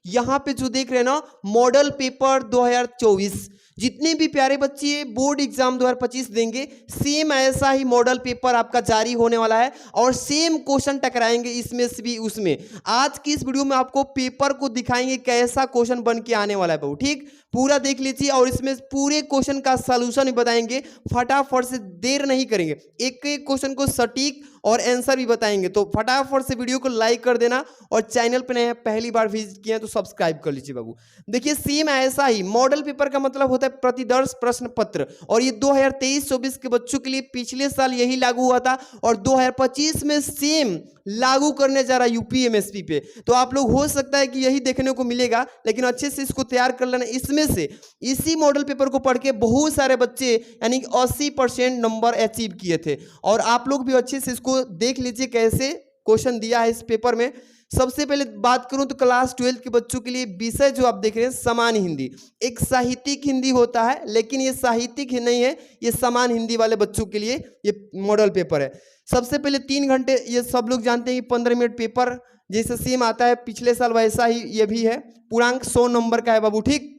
यहाँ पे जो देख रहे हैं ना मॉडल पेपर 2024, जितने भी प्यारे बच्चे बोर्ड एग्जाम 2025 देंगे सेम ऐसा ही मॉडल पेपर आपका जारी होने वाला है और सेम क्वेश्चन टकराएंगे इसमें से भी उसमें। आज की इस वीडियो में आपको पेपर को दिखाएंगे कैसा क्वेश्चन बन के आने वाला है बहू, ठीक पूरा देख लीजिए और इसमें पूरे क्वेश्चन का सलूशन भी बताएंगे, फटाफट से देर नहीं करेंगे, एक एक क्वेश्चन को सटीक और आंसर भी बताएंगे। तो फटाफट से वीडियो को लाइक कर देना और चैनल पे नए पहली बार विजिट किए तो सब्सक्राइब कर लीजिए बाबू। देखिए सेम ऐसा ही मॉडल पेपर का मतलब होता है प्रतिदर्श प्रश्न पत्र, और ये 2023-24 के बच्चों के लिए पिछले साल यही लागू हुआ था और 2025 में सेम लागू करने जा रहा है यूपीएमएसपी पे। तो आप लोग हो सकता है कि यही देखने को मिलेगा, लेकिन अच्छे से इसको तैयार कर लेना। इसमें से इसी मॉडल पेपर को पढ़ के बहुत सारे बच्चे यानी 80% नंबर अचीव किए थे, और आप लोग भी अच्छे से इसको देख लीजिए कैसे क्वेश्चन दिया है इस पेपर में। सबसे पहले बात करूं तो क्लास 12 के बच्चों के लिए विषय जो आप देख रहे हैं सामान्य हिंदी, एक साहित्यिक हिंदी होता है लेकिन ये साहित्यिक ही नहीं है, ये सामान्य हिंदी वाले बच्चों के लिए ये मॉडल पेपर है। सबसे पहले 3 घंटे, ये सब लोग जानते हैं कि 15 मिनट पेपर जैसे सेम आता है पिछले साल वैसा ही ये भी है। पूर्णांक 100 नंबर का है बाबू, ठीक।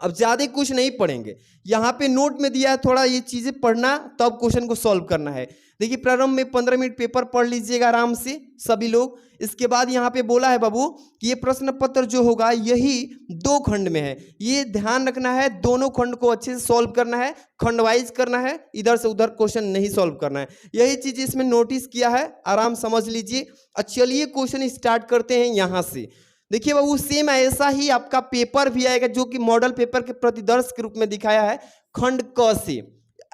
अब ज्यादा कुछ नहीं पढ़ेंगे, यहाँ पे नोट में दिया है थोड़ा ये चीजें पढ़ना तब क्वेश्चन को सॉल्व करना है। देखिए प्रारंभ में 15 मिनट पेपर पढ़ लीजिएगा आराम से सभी लोग। इसके बाद यहाँ पे बोला है बाबू कि ये प्रश्न पत्र जो होगा यही 2 खंड में है, ये ध्यान रखना है, दोनों खंड को अच्छे से सॉल्व करना है, खंड वाइज करना है, इधर से उधर क्वेश्चन नहीं सॉल्व करना है। यही चीज इसमें नोटिस किया है, आराम समझ लीजिए। चलिए क्वेश्चन स्टार्ट करते हैं यहाँ से। देखिए बाबू सेम ऐसा ही आपका पेपर भी आएगा जो कि मॉडल पेपर के प्रतिदर्श के रूप में दिखाया है खंड क से।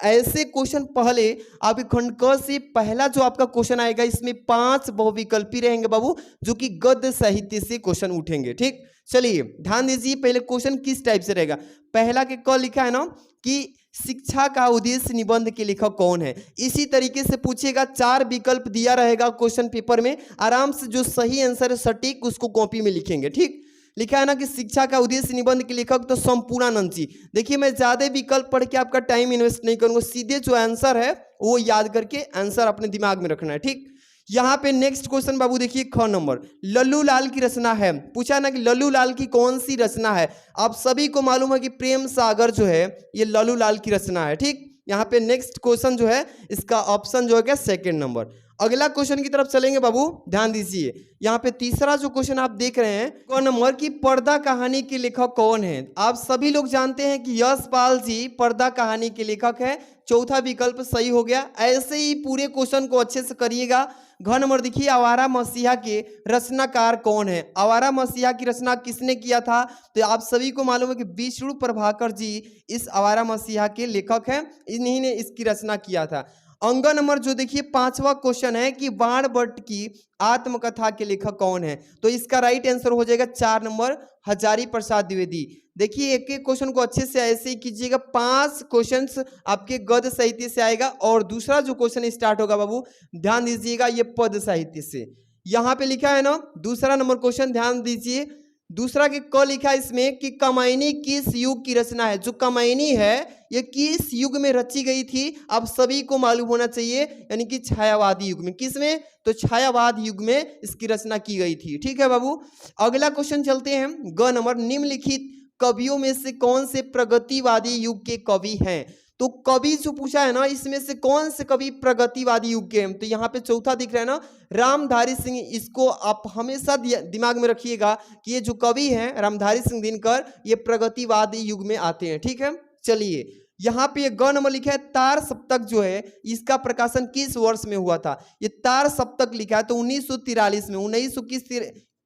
ऐसे क्वेश्चन पहले आपके खंड क से पहला जो आपका क्वेश्चन आएगा इसमें 5 बहुविकल्पी रहेंगे बाबू, जो कि गद्य साहित्य से क्वेश्चन उठेंगे, ठीक। चलिए ध्यान दीजिए पहले क्वेश्चन किस टाइप से रहेगा। पहला के क लिखा है ना कि शिक्षा का उद्देश्य निबंध के लेखक कौन है, इसी तरीके से पूछेगा। 4 विकल्प दिया रहेगा क्वेश्चन पेपर में, आराम से जो सही आंसर है सटीक उसको कॉपी में लिखेंगे, ठीक। लिखा है ना कि शिक्षा का उद्देश्य निबंध के लेखक तो संपूर्णानंद जी। देखिए मैं ज्यादा विकल्प पढ़ के आपका टाइम इन्वेस्ट नहीं करूंगा, सीधे जो आंसर है वो याद करके आंसर अपने दिमाग में रखना है, ठीक। यहाँ पे नेक्स्ट क्वेश्चन बाबू देखिए ख नंबर, लल्लू लाल की रचना है। पूछा ना कि लल्लू लाल की कौन सी रचना है। आप सभी को मालूम है कि प्रेम सागर जो है ये लल्लू लाल की रचना है, ठीक। यहाँ पे नेक्स्ट क्वेश्चन जो है इसका ऑप्शन जो है क्या 2nd नंबर। अगला क्वेश्चन की तरफ चलेंगे बाबू, ध्यान दीजिए। यहाँ पे तीसरा जो क्वेश्चन आप देख रहे हैं क नंबर की पर्दा कहानी के लेखक कौन है। आप सभी लोग जानते हैं कि यशपाल जी पर्दा कहानी के लेखक है, चौथा विकल्प सही हो गया। ऐसे ही पूरे क्वेश्चन को अच्छे से करिएगा। घ नंबर देखिए आवारा मसीहा के रचनाकार कौन है। आवारा मसीहा की रचना किसने किया था, तो आप सभी को मालूम है कि विष्णु प्रभाकर जी इस आवारा मसीहा के लेखक हैं, इन्हीं ने इसकी रचना किया था। अंग नंबर जो देखिए 5वां क्वेश्चन है कि बाणभट्ट की आत्मकथा के लेखक कौन है, तो इसका राइट आंसर हो जाएगा 4 नंबर हजारी प्रसाद द्विवेदी। देखिए एक एक क्वेश्चन को अच्छे से ऐसे ही कीजिएगा, 5 क्वेश्चंस आपके गद्य साहित्य से आएगा और दूसरा जो क्वेश्चन स्टार्ट होगा बाबू ध्यान दीजिएगा ये पद साहित्य से। यहाँ पे लिखा है ना दूसरा नंबर क्वेश्चन, ध्यान दीजिए। दूसरा के क लिखा है इसमें कि कमायनी किस युग की रचना है। जो कमायनी है ये किस युग में रची गई थी आप सभी को मालूम होना चाहिए, यानी कि छायावादी युग में। किसमें, तो छायावाद युग में इसकी रचना की गई थी, ठीक है बाबू। अगला क्वेश्चन चलते हैं ग नंबर, निम्नलिखित कवियों में से कौन से प्रगतिवादी युग के कवि हैं। तो कवि जो पूछा है ना इसमें से कौन से कवि प्रगतिवादी युग के हैं, तो यहाँ पे चौथा दिख रहा है ना रामधारी सिंह। इसको आप हमेशा दिमाग में रखिएगा कि ये जो कवि हैं रामधारी सिंह दिनकर ये प्रगतिवादी युग में आते हैं, ठीक है। चलिए यहाँ पे ग नंबर लिखा है तार सप्तक जो है इसका प्रकाशन किस वर्ष में हुआ था। ये तार सप्तक लिखा है तो 1943 में, 1900 किस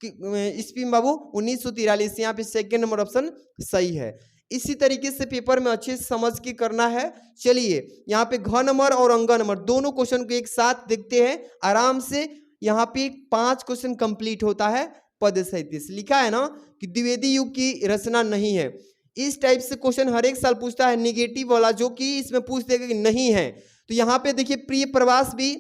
ईस्वी में बाबू 1943। यहाँ पे 2nd नंबर ऑप्शन सही है। इसी तरीके से पेपर में अच्छे से समझ के करना है। चलिए यहाँ पे घ नंबर और अंग नंबर दोनों क्वेश्चन को एक साथ देखते हैं आराम से। यहाँ पे 5 क्वेश्चन कंप्लीट होता है पद साहित्य से। लिखा है ना कि द्विवेदी युग की रचना नहीं है। इस टाइप से क्वेश्चन हर एक साल पूछता है निगेटिव वाला, जो कि इसमें पूछ देगा कि नहीं है। तो यहाँ पे देखिए प्रिय प्रवास भी,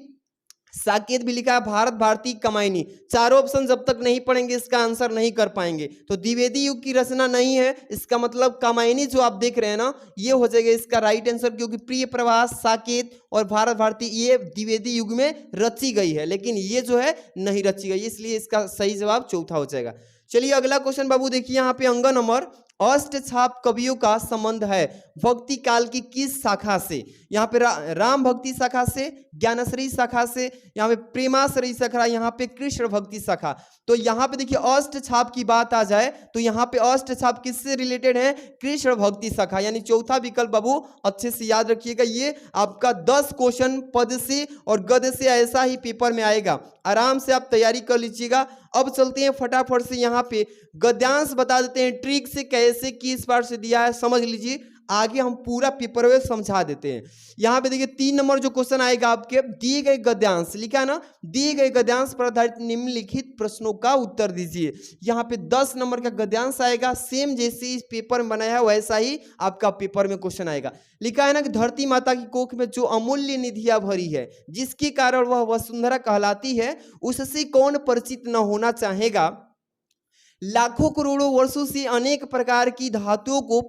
साकेत भी लिखा है, भारत भारती कमायनी। चारों ऑप्शन जब तक नहीं पढ़ेंगे इसका आंसर नहीं कर पाएंगे। तो द्विवेदी युग की रचना नहीं है, इसका मतलब कमायनी जो आप देख रहे हैं ना ये हो जाएगा इसका राइट आंसर, क्योंकि प्रिय प्रवास, साकेत और भारत भारती ये द्विवेदी युग में रची गई है, लेकिन ये जो है नहीं रची गई, इसलिए इसका सही जवाब चौथा हो जाएगा। चलिए अगला क्वेश्चन बाबू देखिए यहाँ पे अंग नंबर अष्टछाप कवियों का संबंध है भक्ति काल की किस शाखा से? यहाँ पे राम भक्ति शाखा से, ज्ञानश्री शाखा से, यहाँ पे प्रेमाश्री शाखा, यहाँ पे कृष्ण भक्ति शाखा। तो यहाँ पे देखिए अष्टछाप की बात आ जाए तो यहाँ पे अष्टछाप किससे रिलेटेड है? कृष्ण भक्ति शाखा, यानी चौथा विकल्प बाबू अच्छे से याद रखिएगा। ये आपका 10 क्वेश्चन पद से और गद्य से ऐसा ही पेपर में आएगा, आराम से आप तैयारी कर लीजिएगा। अब चलते हैं फटाफट से यहाँ पे गद्यांश बता देते हैं ट्रिक से कैसे किस बार से दिया है समझ लीजिए, आगे हम पूरा पेपर में समझा देते हैं। यहाँ पे देखिए 3 नंबर जो क्वेश्चन आएगा आपके दिए गए गद्यांश लिखा है ना, दिए गए गद्यांश पर आधारित निम्नलिखित प्रश्नों का उत्तर दीजिए। यहाँ पे 10 नंबर का गद्यांश आएगा, सेम जैसे इस पेपर में बनाया है वैसा ही आपका पेपर में क्वेश्चन आएगा। लिखा है ना कि धरती माता की कोख में जो अमूल्य निधियां भरी है जिसके कारण वह वसुंधरा कहलाती है, उससे कौन परिचित न होना चाहेगा? लाखों करोड़ों वर्षों से अनेक प्रकार की धातुओं को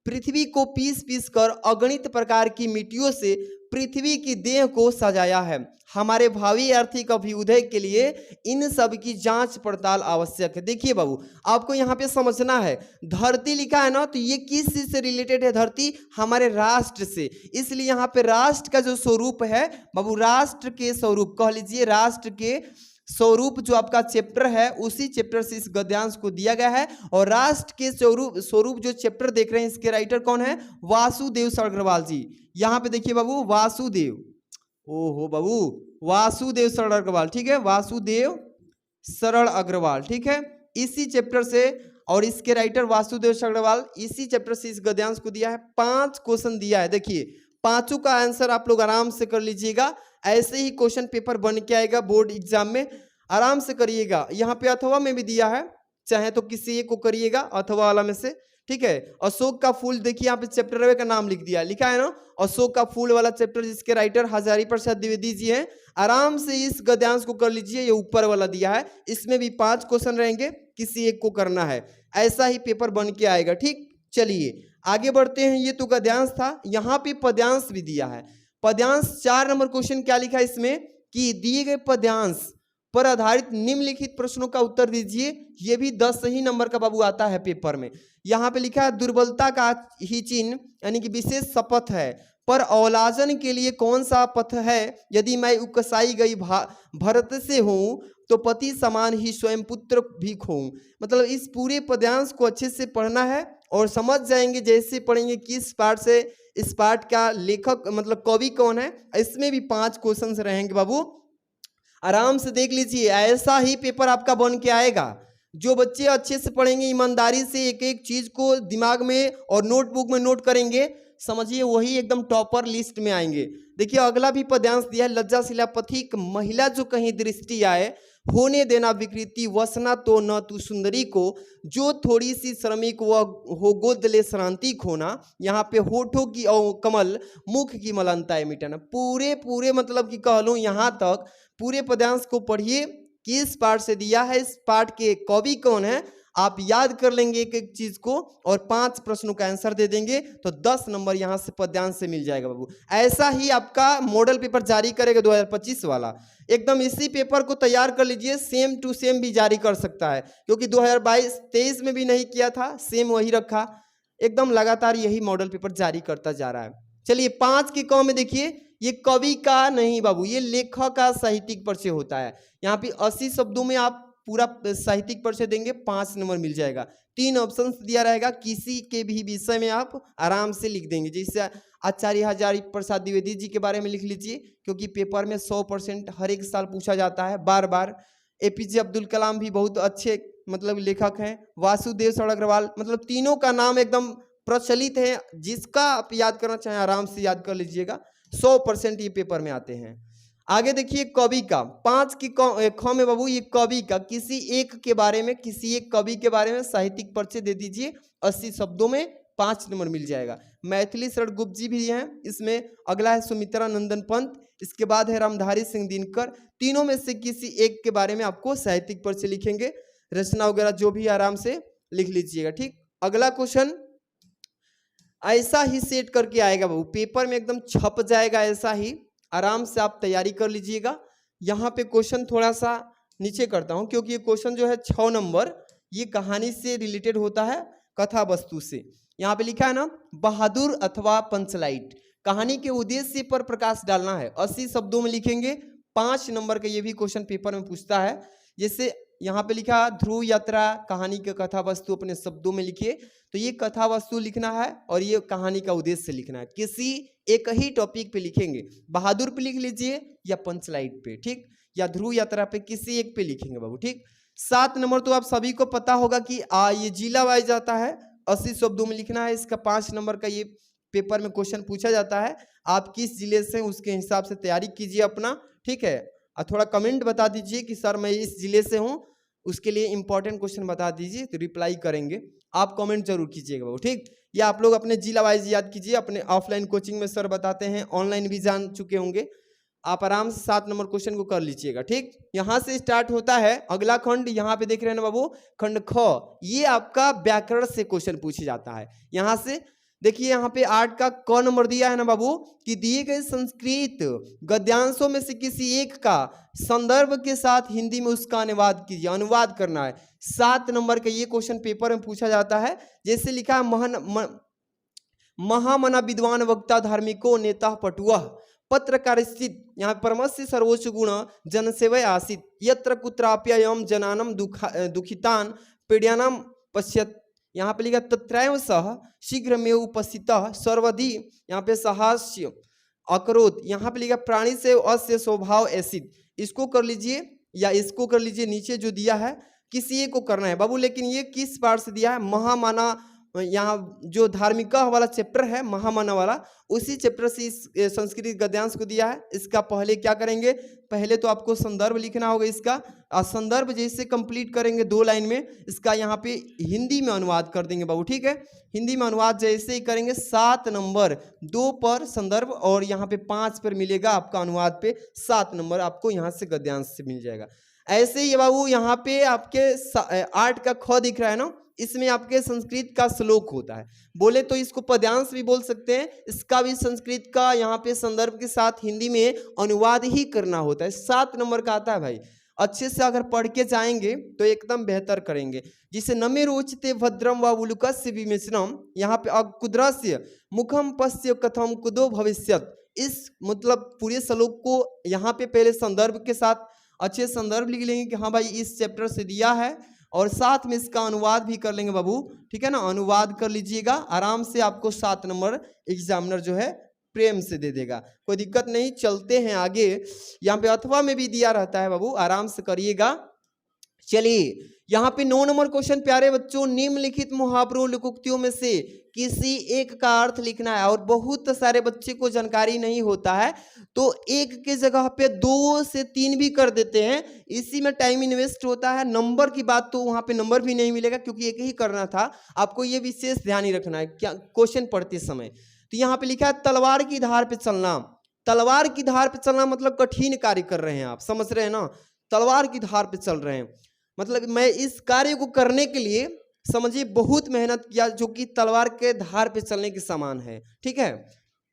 पृथ्वी को पीस कर अगणित प्रकार की मिट्टियों से पृथ्वी की देह को सजाया है। हमारे भावी आर्थिक अभ्युदय के लिए इन सब की जांच पड़ताल आवश्यक है। देखिए बाबू आपको यहाँ पे समझना है, धरती लिखा है ना, तो ये किस चीज से रिलेटेड है? धरती हमारे राष्ट्र से, इसलिए यहाँ पे राष्ट्र का जो स्वरूप है बाबू, राष्ट्र के स्वरूप कह लीजिए, राष्ट्र के स्वरूप जो आपका चैप्टर है उसी चैप्टर से इस गद्यांश को दिया गया है। और राष्ट्र के स्वरूप जो चैप्टर देख रहे हैं इसके राइटर कौन है? वासुदेव अग्रवाल जी। यहाँ पे देखिए बाबू वासुदेव, ओहो बाबू वासुदेव सरल अग्रवाल, ठीक है, वासुदेव सरल अग्रवाल, ठीक है, इसी चैप्टर से, और इसके राइटर वासुदेव अग्रवाल, इसी चैप्टर से इस गद्यांश को दिया है। 5 क्वेश्चन दिया है, देखिए पांचों का आंसर आप लोग आराम से कर लीजिएगा। ऐसे ही क्वेश्चन पेपर बन के आएगा बोर्ड एग्जाम में, आराम से करिएगा। यहाँ पे अथवा में भी दिया है, चाहे तो किसी एक को करिएगा अथवा वाला में से, ठीक है। अशोक का फूल देखिए यहाँ पे चैप्टर का नाम लिख दिया, लिखा है ना अशोक का फूल वाला चैप्टर, जिसके राइटर हजारी प्रसाद द्विवेदी जी हैं। आराम से इस गद्यांश को कर लीजिए, ये ऊपर वाला दिया है, इसमें भी 5 क्वेश्चन रहेंगे, किसी एक को करना है, ऐसा ही पेपर बन के आएगा। ठीक, चलिए आगे बढ़ते हैं। ये तो गद्यांश था, यहाँ पे पद्यांश भी दिया है। पद्यांश 4 नंबर क्वेश्चन क्या लिखा है इसमें कि दिए गए पद्यांश पर आधारित निम्नलिखित प्रश्नों का उत्तर दीजिए। ये भी 10 ही नंबर का बाबू आता है पेपर में। यहाँ पे लिखा है दुर्बलता का ही चिन्ह यानी कि विशेष शपथ है, पर अवलाजन के लिए कौन सा पथ है? यदि मैं उकसाई गई भरत से हूँ तो पति समान ही स्वयं पुत्र भी खोऊं। मतलब इस पूरे पद्यांश को अच्छे से पढ़ना है और समझ जाएंगे जैसे पढ़ेंगे किस पार्ट से, इस पार्ट का लेखक मतलब कवि कौन है। इसमें भी 5 क्वेश्चन रहेंगे बाबू, आराम से देख लीजिए, ऐसा ही पेपर आपका बन के आएगा। जो बच्चे अच्छे से पढ़ेंगे, ईमानदारी से एक एक चीज को दिमाग में और नोटबुक में नोट करेंगे, समझिए वही एकदम टॉपर लिस्ट में आएंगे। देखिए अगला भी पद्यांश दिया है, लज्जाशिला पथिक महिला जो कहीं दृष्टि आए, होने देना विकृति वसना तो न तू सुंदरी को, जो थोड़ी सी श्रमिक वह हो गोद ले श्रांति खोना। यहाँ पे होठों की कमल मुख की मलनताएं मिटाना। पूरे मतलब कि कह लूँ यहाँ तक पूरे पद्यांश को पढ़िए, किस पार्ट से दिया है, इस पार्ट के कवि कौन है, आप याद कर लेंगे एक एक चीज को और 5 प्रश्नों का आंसर दे देंगे तो 10 नंबर यहाँ से पद्यांश से मिल जाएगा बाबू। ऐसा ही आपका मॉडल पेपर जारी करेगा 2025 वाला, एकदम इसी पेपर को तैयार कर लीजिए, सेम टू सेम भी जारी कर सकता है, क्योंकि 2022-23 में भी नहीं किया था, सेम वही रखा, एकदम लगातार यही मॉडल पेपर जारी करता जा रहा है। चलिए 5 के क में देखिए, ये कवि का नहीं बाबू, ये लेखक का साहित्यिक परिचय होता है। यहाँ पे 80 शब्दों में आप पूरा साहित्यिक परिचय देंगे, 5 नंबर मिल जाएगा। 3 ऑप्शन दिया रहेगा, किसी के भी विषय में आप आराम से लिख देंगे। जैसे आचार्य हजारी प्रसाद द्विवेदी जी के बारे में लिख लीजिए, क्योंकि पेपर में 100% हर एक साल पूछा जाता है बार बार। APJ अब्दुल कलाम भी बहुत अच्छे मतलब लेखक हैं। वासुदेव सरल अग्रवाल, मतलब तीनों का नाम एकदम प्रचलित है, जिसका आप याद करना चाहें आराम से याद कर लीजिएगा, 100% ये पेपर में आते हैं। आगे देखिए कवि का 5 की ख में बाबू, ये कवि का किसी एक के बारे में, किसी एक कवि के बारे में साहित्यिक परिचय दे दीजिए, 80 शब्दों में 5 नंबर मिल जाएगा। मैथिली शरण गुप्त जी भी हैं इसमें। अगला है सुमित्रा नंदन पंत, इसके बाद है रामधारी सिंह दिनकर। तीनों में से किसी एक के बारे में आपको साहित्यिक परिचय लिखेंगे, रचना वगैरह जो भी आराम से लिख लीजिएगा। ठीक, अगला क्वेश्चन ऐसा ही सेट करके आएगा बाबू, पेपर में एकदम छप जाएगा, ऐसा ही आराम से आप तैयारी कर लीजिएगा। यहाँ पे क्वेश्चन थोड़ा सा नीचे करता हूं क्योंकि ये क्वेश्चन जो है 6 नंबर ये कहानी से रिलेटेड होता है, कथा वस्तु से। यहाँ पे लिखा है ना, बहादुर अथवा पंचलाइट, कहानी के उद्देश्य पर प्रकाश डालना है। 80 शब्दों में लिखेंगे। 5 नंबर का ये भी क्वेश्चन पेपर में पूछता है। जैसे यहाँ पे लिखा ध्रुव यात्रा, कहानी की कथा वस्तु अपने शब्दों में लिखिए। तो ये कथा वस्तु लिखना है और ये कहानी का उद्देश्य लिखना है। किसी एक ही टॉपिक पे लिखेंगे, बहादुर पे लिख लीजिए या पंचलाइट पे, ठीक, या ध्रुव यात्रा पे, किसी एक पे लिखेंगे बाबू, ठीक। 7 नंबर तो आप सभी को पता होगा कि ये जिला वाइज आता है, 80 शब्दों में लिखना है। इसका 5 नंबर का ये पेपर में क्वेश्चन पूछा जाता है। आप किस जिले से उसके हिसाब से तैयारी कीजिए अपना, ठीक है। और थोड़ा कमेंट बता दीजिए कि सर मैं इस जिले से हूँ, उसके लिए इंपॉर्टेंट क्वेश्चन बता दीजिए, तो रिप्लाई करेंगे। आप कमेंट जरूर कीजिएगा बाबू, ठीक। या आप लोग अपने जिला वाइज याद कीजिए, अपने ऑफलाइन कोचिंग में सर बताते हैं, ऑनलाइन भी जान चुके होंगे। आप आराम से 7 नंबर क्वेश्चन को कर लीजिएगा, ठीक। यहाँ से स्टार्ट होता है अगला खंड। यहाँ पे देख रहे हैं ना बाबू, खंड ख, ये आपका व्याकरण से क्वेश्चन पूछा जाता है। यहाँ से देखिए, यहाँ पे 8 का क नंबर दिया है ना बाबू, कि दिए गए संस्कृत गद्यांशों में से किसी एक का संदर्भ के साथ हिंदी में उसका अनुवाद कीजिए। अनुवाद करना है। 7 नंबर का ये क्वेश्चन पेपर में पूछा जाता है। जैसे लिखा है, महामना विद्वान वक्ता धार्मिको नेता पटुआ पत्रकार स्थित, यहाँ परमस्य सर्वोच्च गुण जनसेवय आसित, यत्र कुत्राप्ययम जनानम दुखितान पीड्यानाम पश्यत। यहाँ पे लिखा तत्रैव सह शीघ्र में उपस्थित सर्वधि, यहाँ पे सहास्य अकरोत। यहाँ पे लिखा प्राणी से अस्य स्वभाव ऐसित। इसको कर लीजिए या इसको कर लीजिए, नीचे जो दिया है किसी एक को करना है बाबू। लेकिन ये किस पार्ट से दिया है, महामाना, यहाँ जो धार्मिका वाला चैप्टर है महामाना वाला, उसी चैप्टर से इस संस्कृत गद्यांश को दिया है। इसका पहले क्या करेंगे, पहले तो आपको संदर्भ लिखना होगा इसका। संदर्भ जैसे कंप्लीट करेंगे 2 लाइन में, इसका यहाँ पे हिंदी में अनुवाद कर देंगे बाबू, ठीक है। हिंदी में अनुवाद जैसे ही करेंगे 7 नंबर 2 पर संदर्भ और यहाँ पे 5 पर मिलेगा आपका अनुवाद पे 7 नंबर आपको यहाँ से गद्यांश से मिल जाएगा। ऐसे ही बाबू यहाँ पे आपके 8 का ख दिख रहा है ना, इसमें आपके संस्कृत का श्लोक होता है। बोले तो इसको पद्यांश भी बोल सकते हैं। इसका भी संस्कृत का यहाँ पे संदर्भ के साथ हिंदी में अनुवाद ही करना होता है। 7 नंबर का आता है भाई। अच्छे से अगर पढ़ के जाएंगे तो एकदम बेहतर करेंगे। जिसे नमे रोचते भद्रम व उलुकस्य विमेचनम, यहाँ पे अकुद्रस्य मुखम पश्य कथम कुदो भविष्यत। इस मतलब पूरे श्लोक को यहाँ पे पहले संदर्भ के साथ अच्छे संदर्भ लिख लेंगे कि हाँ भाई इस चैप्टर से दिया है, और साथ में इसका अनुवाद भी कर लेंगे बाबू, ठीक है ना। अनुवाद कर लीजिएगा आराम से, आपको 7 नंबर एग्जामिनर जो है प्रेम से दे देगा, कोई दिक्कत नहीं। चलते हैं आगे। यहाँ पे अथवा में भी दिया रहता है बाबू, आराम से करिएगा। चलिए यहाँ पे 9 नंबर क्वेश्चन प्यारे बच्चों, निम्नलिखित मुहावरों लोकोक्तियों में से किसी एक का अर्थ लिखना है। और बहुत सारे बच्चे को जानकारी नहीं होता है, तो एक के जगह पे 2 से 3 भी कर देते हैं, इसी में टाइम इन्वेस्ट होता है। नंबर की बात तो वहां पे नंबर भी नहीं मिलेगा, क्योंकि एक ही करना था। आपको ये विशेष ध्यान ही रखना है क्या क्वेश्चन पढ़ते समय। तो यहाँ पे लिखा है तलवार की धार पे चलना। तलवार की धार पे चलना मतलब कठिन कार्य कर रहे हैं आप, समझ रहे हैं ना। तलवार की धार पे चल रहे हैं मतलब मैं इस कार्य को करने के लिए समझिए बहुत मेहनत किया, जो कि तलवार के धार पे चलने के समान है, ठीक है।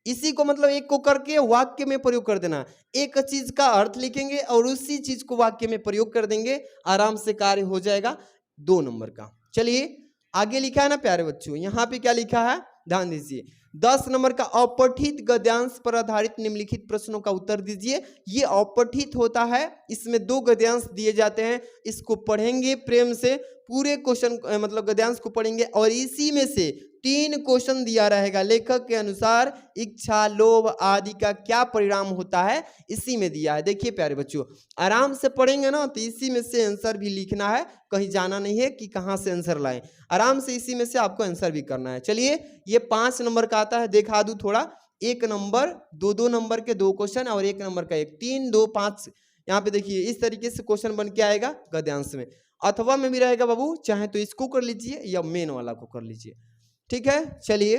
इसी को मतलब एक को करके वाक्य में प्रयोग कर देना। एक चीज का अर्थ लिखेंगे और उसी चीज को वाक्य में प्रयोग कर देंगे, आराम से कार्य हो जाएगा 2 नंबर का। चलिए आगे लिखा है ना प्यारे बच्चों, यहाँ पे क्या लिखा है ध्यान दीजिए। 10 नंबर का अपठित गद्यांश पर आधारित निम्नलिखित प्रश्नों का उत्तर दीजिए। ये अपठित होता है, इसमें 2 गद्यांश दिए जाते हैं। इसको पढ़ेंगे प्रेम से, पूरे क्वेश्चन मतलब गद्यांश को पढ़ेंगे, और इसी में से 3 क्वेश्चन दिया रहेगा। लेखक के अनुसार इच्छा लोभ आदि का क्या परिणाम होता है, इसी में दिया है। देखिए प्यारे बच्चों, आराम से पढ़ेंगे ना तो इसी में से आंसर भी लिखना है, कहीं जाना नहीं है कि कहाँ से आंसर लाएं। आराम से इसी में से आपको आंसर भी करना है। चलिए ये 5 नंबर का आता है, दिखा दूं थोड़ा। 1 नंबर 2 नंबर के 2 क्वेश्चन और 1 नंबर का 1, 3 2 5। यहाँ पे देखिए इस तरीके से क्वेश्चन बन के आएगा गद्यांश में। अथवा में भी रहेगा बाबू, चाहे तो इसको कर लीजिए या मेन वाला को कर लीजिए, ठीक है। चलिए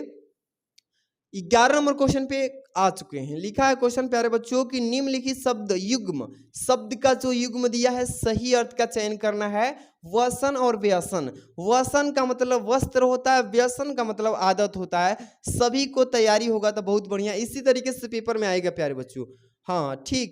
11 नंबर क्वेश्चन पे आ चुके हैं। लिखा है क्वेश्चन प्यारे बच्चों कि निम्नलिखित शब्द युग्म, शब्द का जो युग्म दिया है सही अर्थ का चयन करना है। वसन और व्यसन। वसन का मतलब वस्त्र होता है, व्यसन का मतलब आदत होता है। सभी को तैयारी होगा तो बहुत बढ़िया, इसी तरीके से पेपर में आएगा प्यारे बच्चों। हाँ ठीक।